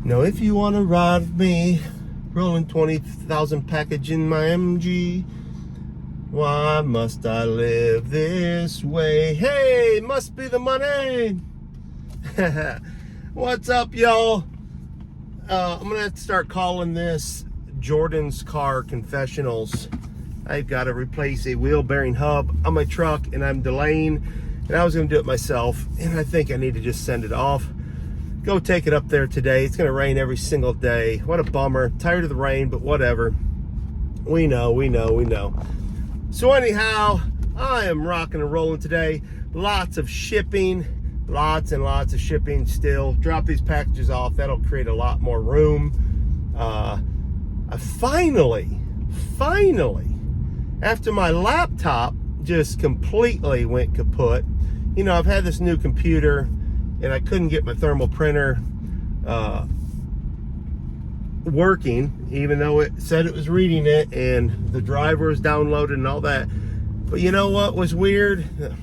Now if you want to ride with me, rolling 20,000 package in my MG, why must I live this way? Hey, must be the money. What's up, y'all? I'm gonna have to start calling this Jordan's Car Confessionals. I've got to replace a wheel bearing hub on my truck and I'm delaying, and I was gonna do it myself, and I think I need to just send it off. Go take it up there today. It's gonna rain every single day. What a bummer. Tired of the rain, but whatever. We know. So anyhow, I am rocking and rolling today. Lots of shipping, lots and lots of shipping still. Drop these packages off. That'll create a lot more room. I finally, after my laptop just completely went kaput. You know, I've had this new computer and I couldn't get my thermal printer working, even though it said it was reading it and the driver was downloaded and all that. But you know what was weird? Of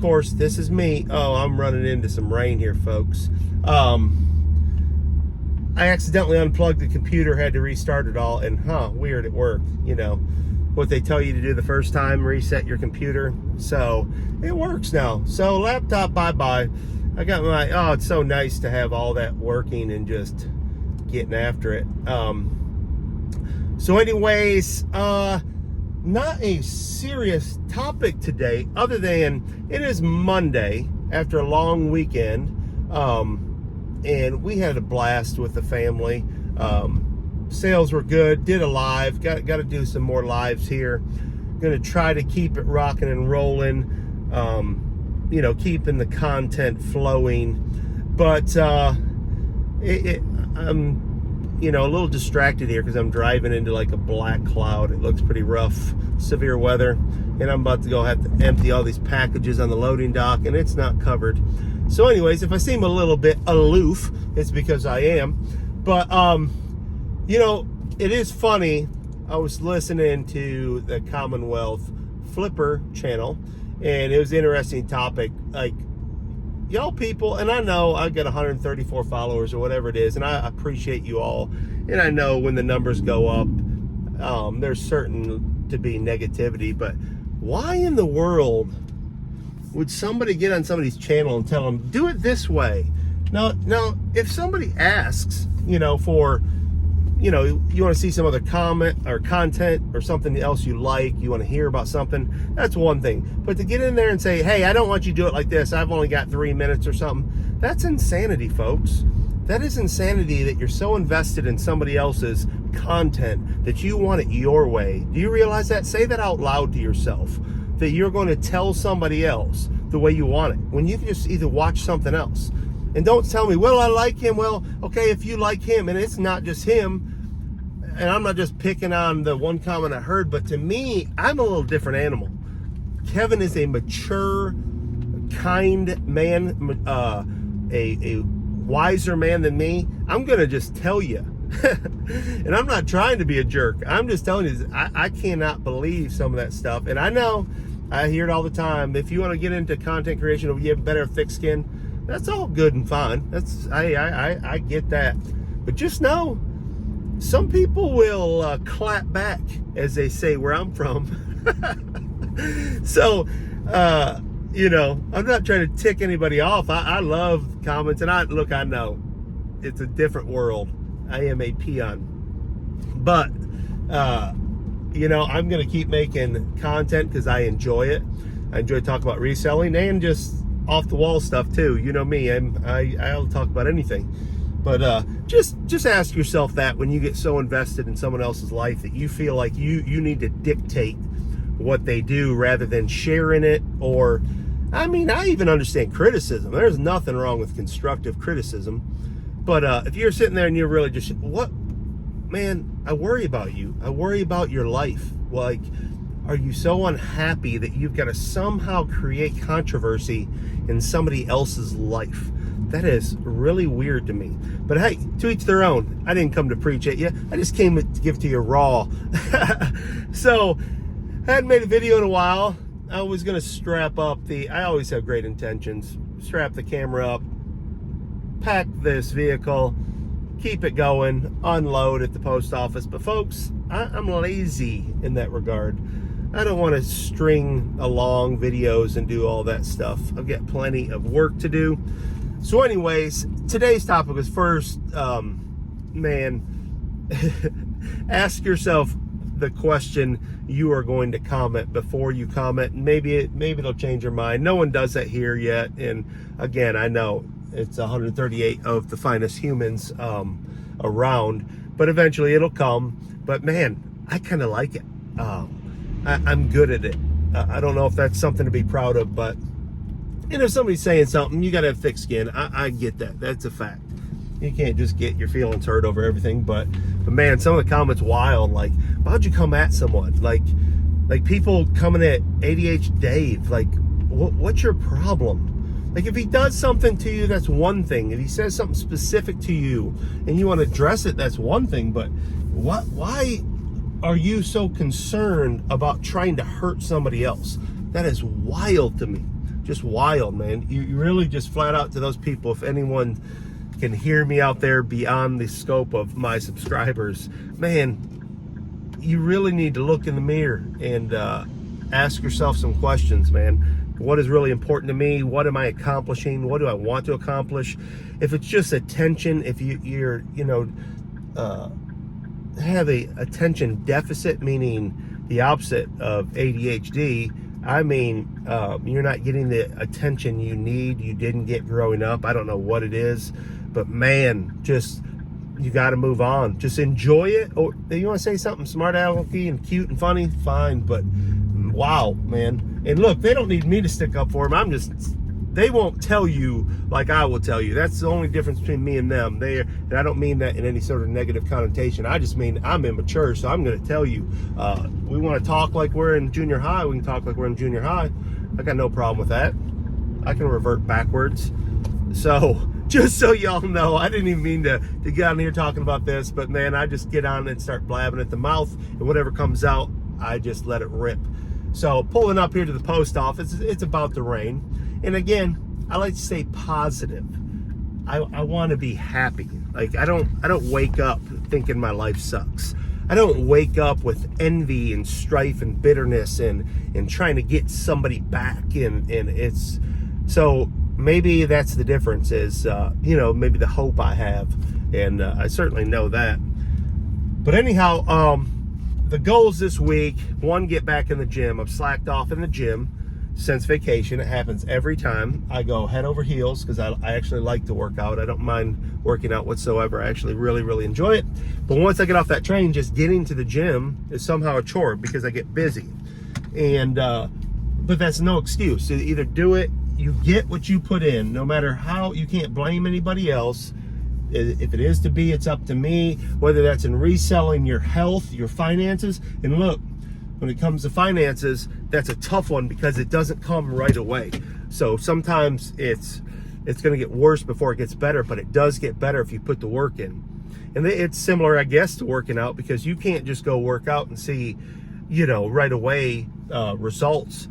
course, this is me. Oh, I'm running into some rain here, folks. I accidentally unplugged the computer, had to restart it all, and weird, it worked. You know what they tell you to do the first time, reset your computer. So it works now. So laptop, bye-bye. I got my, oh, it's so nice to have all that working and just getting after it. So anyways, not a serious topic today, other than it is Monday after a long weekend, and we had a blast with the family. Sales were good, did a live, got to do some more lives here. Gonna try to keep it rocking and rolling, you know, keeping the content flowing, but I'm, you know, a little distracted here because I'm driving into like a black cloud. It looks pretty rough, severe weather, and I'm about to have to empty all these packages on the loading dock, and it's not covered. So anyways, if I seem a little bit aloof, it's because I am. But you know, it is funny. I was listening to the Commonwealth Flipper channel, and it was an interesting topic. Like, y'all people, and I know I got 134 followers or whatever it is, and I appreciate you all. And I know when the numbers go up, there's certain to be negativity, but why in the world would somebody get on somebody's channel and tell them, do it this way? Now, if somebody asks, you know, for, you know, you want to see some other comment or content or something else you like, you want to hear about something, that's one thing. But to get in there and say, hey, I don't want you to do it like this, I've only got 3 minutes or something, that's insanity, folks. That is insanity, that you're so invested in somebody else's content that you want it your way. Do you realize that? Say that out loud to yourself, that you're going to tell somebody else the way you want it, when you can just either watch something else. And don't tell me, well, I like him. Well, okay, if you like him, and it's not just him, and I'm not just picking on the one comment I heard, but to me, I'm a little different animal. Kevin is a mature, kind man, a wiser man than me. I'm going to just tell you. And I'm not trying to be a jerk. I'm just telling you, I cannot believe some of that stuff. And I know, I hear it all the time. If you want to get into content creation, or you have better thick skin, that's all good and fine. I get that. But just know, some people will clap back, as they say where I'm from. So, you know, I'm not trying to tick anybody off. I love comments, and I know it's a different world. I am a peon. But, you know, I'm going to keep making content because I enjoy it. I enjoy talking about reselling and just off the wall stuff too. You know me, I'll talk about anything. But just ask yourself that when you get so invested in someone else's life that you feel like you need to dictate what they do rather than sharing it. Or, I mean, I even understand criticism. There's nothing wrong with constructive criticism. But if you're sitting there and you're really just, what, man, I worry about you. I worry about your life. Like, are you so unhappy that you've got to somehow create controversy in somebody else's life? That is really weird to me. But hey, to each their own. I didn't come to preach at you. I just came to give to you raw. So, I hadn't made a video in a while. I was going to strap up I always have great intentions. Strap the camera up, pack this vehicle, keep it going, unload at the post office. But folks, I'm lazy in that regard. I don't want to string along videos and do all that stuff. I've got plenty of work to do. So anyways, today's topic was first, ask yourself the question you are going to comment before you comment. Maybe it'll change your mind. No one does that here yet. And again, I know it's 138 of the finest humans around, but eventually it'll come. But man, I kind of like it. I'm good at it. I don't know if that's something to be proud of, but if somebody's saying something, you got to have thick skin. I get that. That's a fact. You can't just get your feelings hurt over everything. But man, some of the comments wild. Like, why'd you come at someone? Like people coming at ADH Dave. Like, what's your problem? Like, if he does something to you, that's one thing. If he says something specific to you and you want to address it, that's one thing. But why are you so concerned about trying to hurt somebody else? That is wild to me. Just wild, man. You really just flat out to those people, if anyone can hear me out there beyond the scope of my subscribers, man, you really need to look in the mirror and ask yourself some questions, man. What is really important to me? What am I accomplishing? What do I want to accomplish? If it's just attention, if you're have a attention deficit, meaning the opposite of ADHD, I mean, you're not getting the attention you need, you didn't get growing up. I don't know what it is, but man, just, you got to move on. Just enjoy it. Or you want to say something smart alecky and cute and funny, fine, but wow, man. And look, they don't need me to stick up for them. They won't tell you like I will tell you. That's the only difference between me and them. And I don't mean that in any sort of negative connotation. I just mean I'm immature, so I'm going to tell you. We want to talk like we're in junior high. We can talk like we're in junior high. I got no problem with that. I can revert backwards. So just so y'all know, I didn't even mean to get on here talking about this, but man, I just get on and start blabbing at the mouth, and whatever comes out, I just let it rip. So pulling up here to the post office, it's about to rain. And again, I like to stay positive. I want to be happy. Like, I don't wake up thinking my life sucks. I don't wake up with envy and strife and bitterness and trying to get somebody back. And it's, so maybe that's the difference is, maybe the hope I have. And I certainly know that. But anyhow, the goals this week, one, get back in the gym. I've slacked off in the gym since vacation. It happens every time. I go head over heels because I actually like to work out. I don't mind working out whatsoever. I actually really, really enjoy it. But once I get off that train, just getting to the gym is somehow a chore because I get busy. And but that's no excuse. You either do it, you get what you put in, no matter how. You can't blame anybody else. If it is to be, it's up to me, whether that's in reselling your health, your finances. And look, when it comes to finances, that's a tough one because it doesn't come right away. So sometimes it's going to get worse before it gets better, but it does get better if you put the work in. And it's similar, I guess, to working out, because you can't just go work out and see, right away results.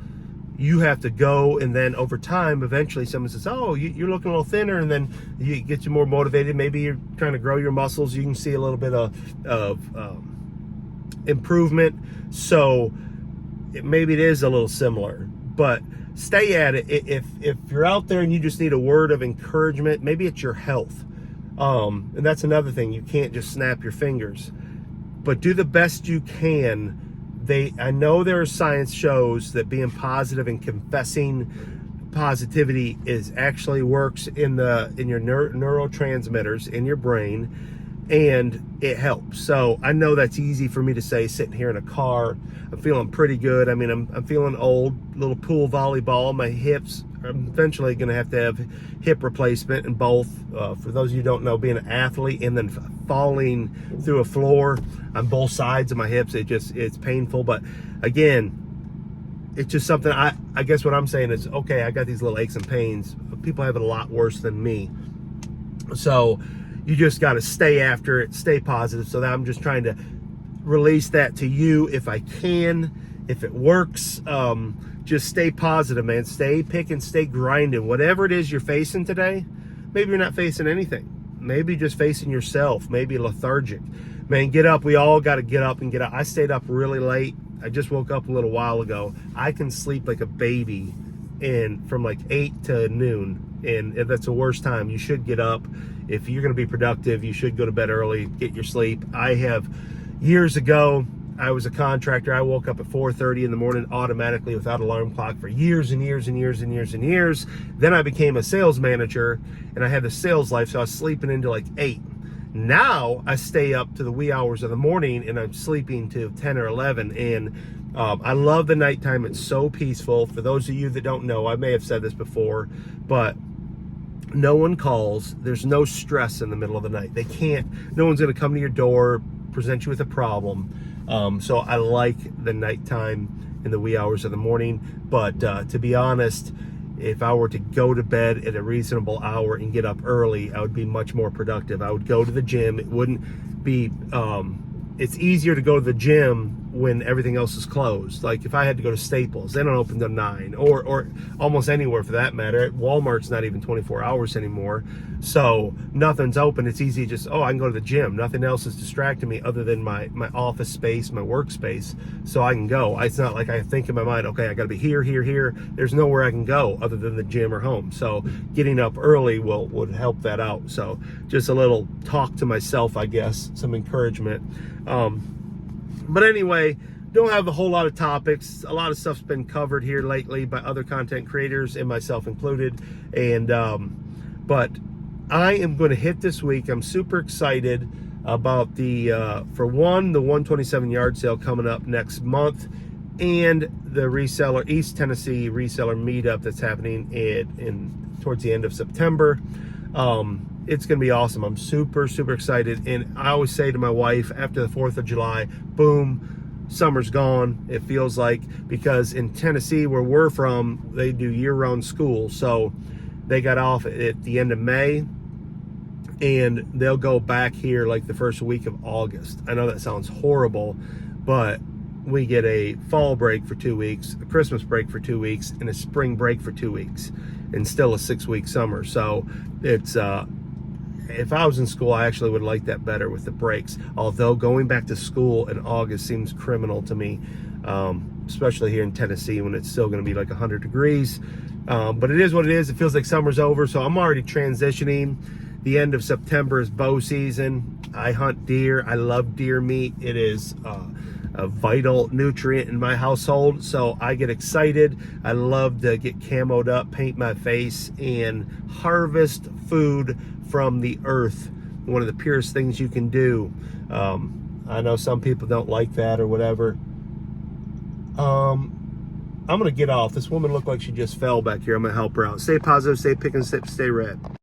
You have to go, and then over time, eventually someone says, oh, you're looking a little thinner, and then you get you more motivated. Maybe you're trying to grow your muscles. You can see a little bit of improvement. So maybe it is a little similar, but stay at it. If you're out there and you just need a word of encouragement, maybe it's your health. And that's another thing. You can't just snap your fingers, but do the best you can. I know there are science shows that being positive and confessing positivity actually works in your neurotransmitters in your brain, and it helps. So I know that's easy for me to say sitting here in a car. I'm feeling pretty good. I mean, I'm feeling old. Little pool volleyball. My hips. I'm eventually going to have hip replacement in both. For those of you who don't know, being an athlete and then falling through a floor on both sides of my hips, it's painful. But again, it's just something. I guess what I'm saying is, okay, I got these little aches and pains. People have it a lot worse than me. So you just got to stay after it, stay positive. So that I'm just trying to release that to you if I can, if it works. Just stay positive, man. Stay picking, stay grinding. Whatever it is you're facing today, maybe you're not facing anything. maybe just facing yourself, maybe lethargic. Man, get up. We all got to get up and get up. I stayed up really late. I just woke up a little while ago. I can sleep like a baby from like 8 to noon, and that's the worst time. You should get up. If you're going to be productive, you should go to bed early, get your sleep. I have, years ago, I was a contractor. I woke up at 4:30 in the morning automatically without alarm clock for years and years and years and years and years. Then I became a sales manager, and I had the sales life, so I was sleeping into like 8. Now I stay up to the wee hours of the morning, and I'm sleeping to 10 or 11. And I love the nighttime. It's so peaceful. For those of you that don't know, I may have said this before, but no one calls. There's no stress in the middle of the night. No one's going to come to your door, present you with a problem. So I like the nighttime and the wee hours of the morning. But to be honest, if I were to go to bed at a reasonable hour and get up early, I would be much more productive. I would go to the gym. It wouldn't be, it's easier to go to the gym when everything else is closed. Like if I had to go to Staples, they don't open till 9, or almost anywhere for that matter. Walmart's not even 24 hours anymore. So nothing's open. It's easy to just, I can go to the gym. Nothing else is distracting me other than my office space, my workspace. So I can go. It's not like I think in my mind, okay, I got to be here, here, here. There's nowhere I can go other than the gym or home. So getting up early would help that out. So just a little talk to myself, I guess, some encouragement. But anyway, don't have a whole lot of topics. A lot of stuff's been covered here lately by other content creators and myself included. And but I am going to hit this week. I'm super excited about the 127 yard sale coming up next month, and the Reseller East Tennessee Reseller meetup that's happening towards the end of September. It's going to be awesome. I'm super, super excited. And I always say to my wife, after the 4th of July, boom, summer's gone. It feels like, because in Tennessee, where we're from, they do year-round school. So they got off at the end of May, and they'll go back here like the first week of August. I know that sounds horrible, but we get a fall break for 2 weeks, a Christmas break for 2 weeks, and a spring break for 2 weeks, and still a 6-week summer. So it's, if I was in school, I actually would like that better with the breaks. Although going back to school in August seems criminal to me, especially here in Tennessee when it's still going to be like 100 degrees. But it is what it is. It feels like summer's over, so I'm already transitioning. The end of September is bow season. I hunt deer. I love deer meat. It is a vital nutrient in my household, so I get excited. I love to get camoed up, paint my face, and harvest food from the earth. One of the purest things you can do. I know some people don't like that or whatever. I'm gonna get off. This woman looked like she just fell back here. I'm gonna help her out. Stay positive, stay pick and sip, stay red.